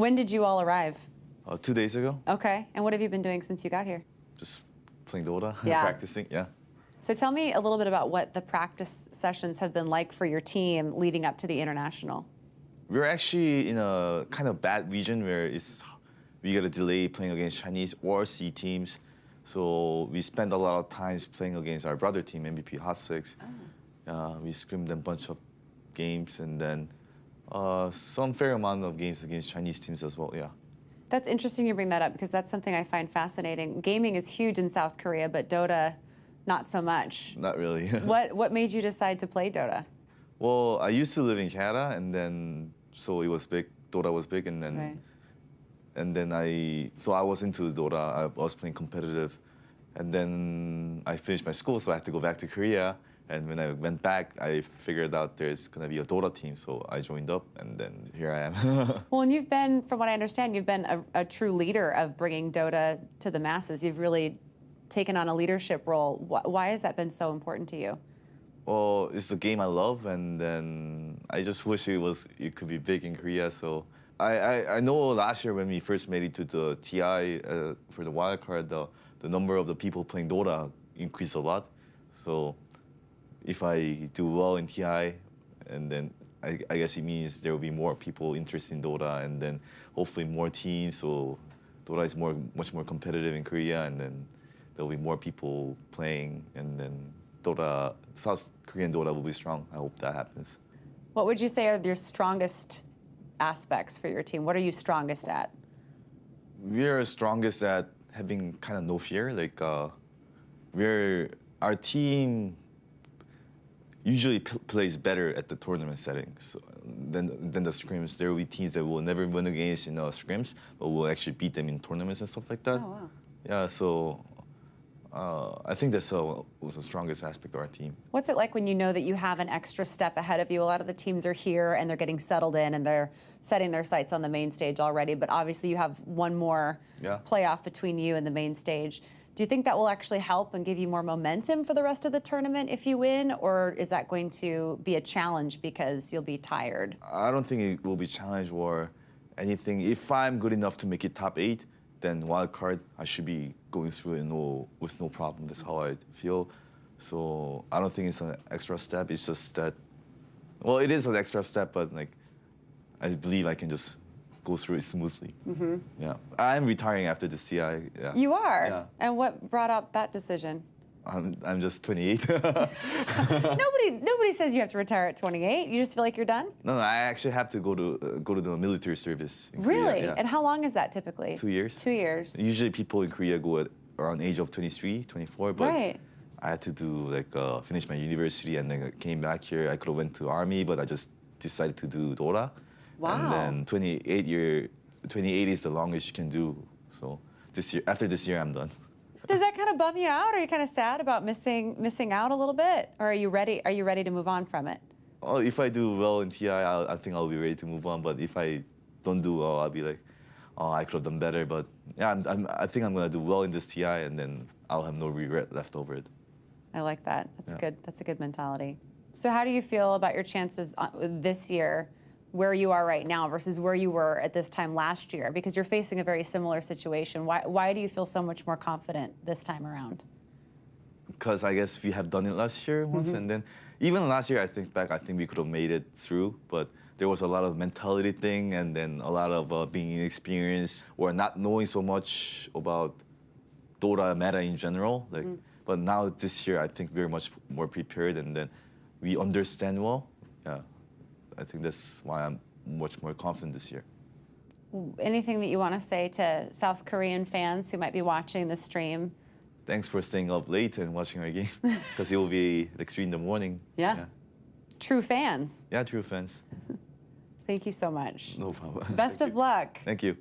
When did you all arrive? 2 days ago. Okay, and what have you been doing since you got here? Just playing Dota, Yeah. practicing, yeah. So tell me a little bit about what the practice sessions have been like for your team leading up to the international. We're actually in a kind of bad region where we got a delay playing against Chinese or C teams. So we spend a lot of times playing against our brother team, MVP Hot Six. Oh. We scrimmed a bunch of games and then some fair amount of games against Chinese teams as well, yeah. That's interesting you bring that up because that's something I find fascinating. Gaming is huge in South Korea, but Dota, not so much. Not really. What made you decide to play Dota? Well, I used to live in Canada, and then so it was big. Dota was big, and then Right. I was into Dota. I was playing competitive, and then I finished my school, so I had to go back to Korea. And when I went back, I figured out there's gonna be a Dota team, so I joined up, and then here I am. Well, and you've been, from what I understand, you've been a true leader of bringing Dota to the masses. You've really taken on a leadership role. Why has that been so important to you? Well, it's a game I love, and then I just wish it could be big in Korea. So I know last year when we first made it to the TI for the wildcard, the number of the people playing Dota increased a lot. So if I do well in TI, and then I guess it means there will be more people interested in Dota, and then hopefully more teams. So Dota is much more competitive in Korea, and then there'll be more people playing, and then South Korean Dota will be strong. I hope that happens. What would you say are your strongest aspects for your team? What are you strongest at? We're strongest at having kind of no fear. Like our team usually plays better at the tournament settings than the scrims. There will be teams that will never win against in scrims, but will actually beat them in tournaments and stuff like that. Oh, wow. Yeah, so I think that's was the strongest aspect of our team. What's it like when you know that you have an extra step ahead of you? A lot of the teams are here and they're getting settled in and they're setting their sights on the main stage already, but obviously you have one more playoff between you and the main stage. Do you think that will actually help and give you more momentum for the rest of the tournament if you win, or is that going to be a challenge because you'll be tired? I don't think it will be a challenge or anything. If I'm good enough to make it top 8, then wild card, I should be going through it with no problem. That's how I feel. So I don't think it's an extra step. It's just that, well, it is an extra step, but like, I believe I can just go through it smoothly. Mm-hmm. Yeah, I'm retiring after this TI. Yeah. You are? Yeah. And what brought up that decision? I'm just 28. Nobody says you have to retire at 28. You just feel like you're done? No, I actually have to go to the military service. In Really? Korea. Yeah. And how long is that typically? 2 years. 2 years. Usually people in Korea go at around age of 23, 24, but Right. I had to do finish my university and then I came back here. I could have went to army, but I just decided to do Dota. Wow. And then 28 is the longest you can do. So after this year, I'm done. Does that kind of bum you out? Are you kind of sad about missing out a little bit? Or are you ready to move on from it? Oh, if I do well in TI, I think I'll be ready to move on. But if I don't do well, I'll be like, oh, I could have done better. But yeah, I think I'm gonna do well in this TI, and then I'll have no regret left over it. I like that. That's good. That's a good mentality. So how do you feel about your chances this year, where you are right now versus where you were at this time last year? Because you're facing a very similar situation. Why do you feel so much more confident this time around? Because I guess we have done it last year once, and then even last year, I think we could have made it through, but there was a lot of mentality thing, and then a lot of being inexperienced or not knowing so much about Dota meta in general. But now this year, I think we're much more prepared, and then we understand well. Yeah, I think that's why I'm much more confident this year. Anything that you want to say to South Korean fans who might be watching the stream? Thanks for staying up late and watching our game, because it will be like 3 in the morning. Yeah. True fans. Yeah, true fans. Thank you so much. No problem. Best of luck. Thank you.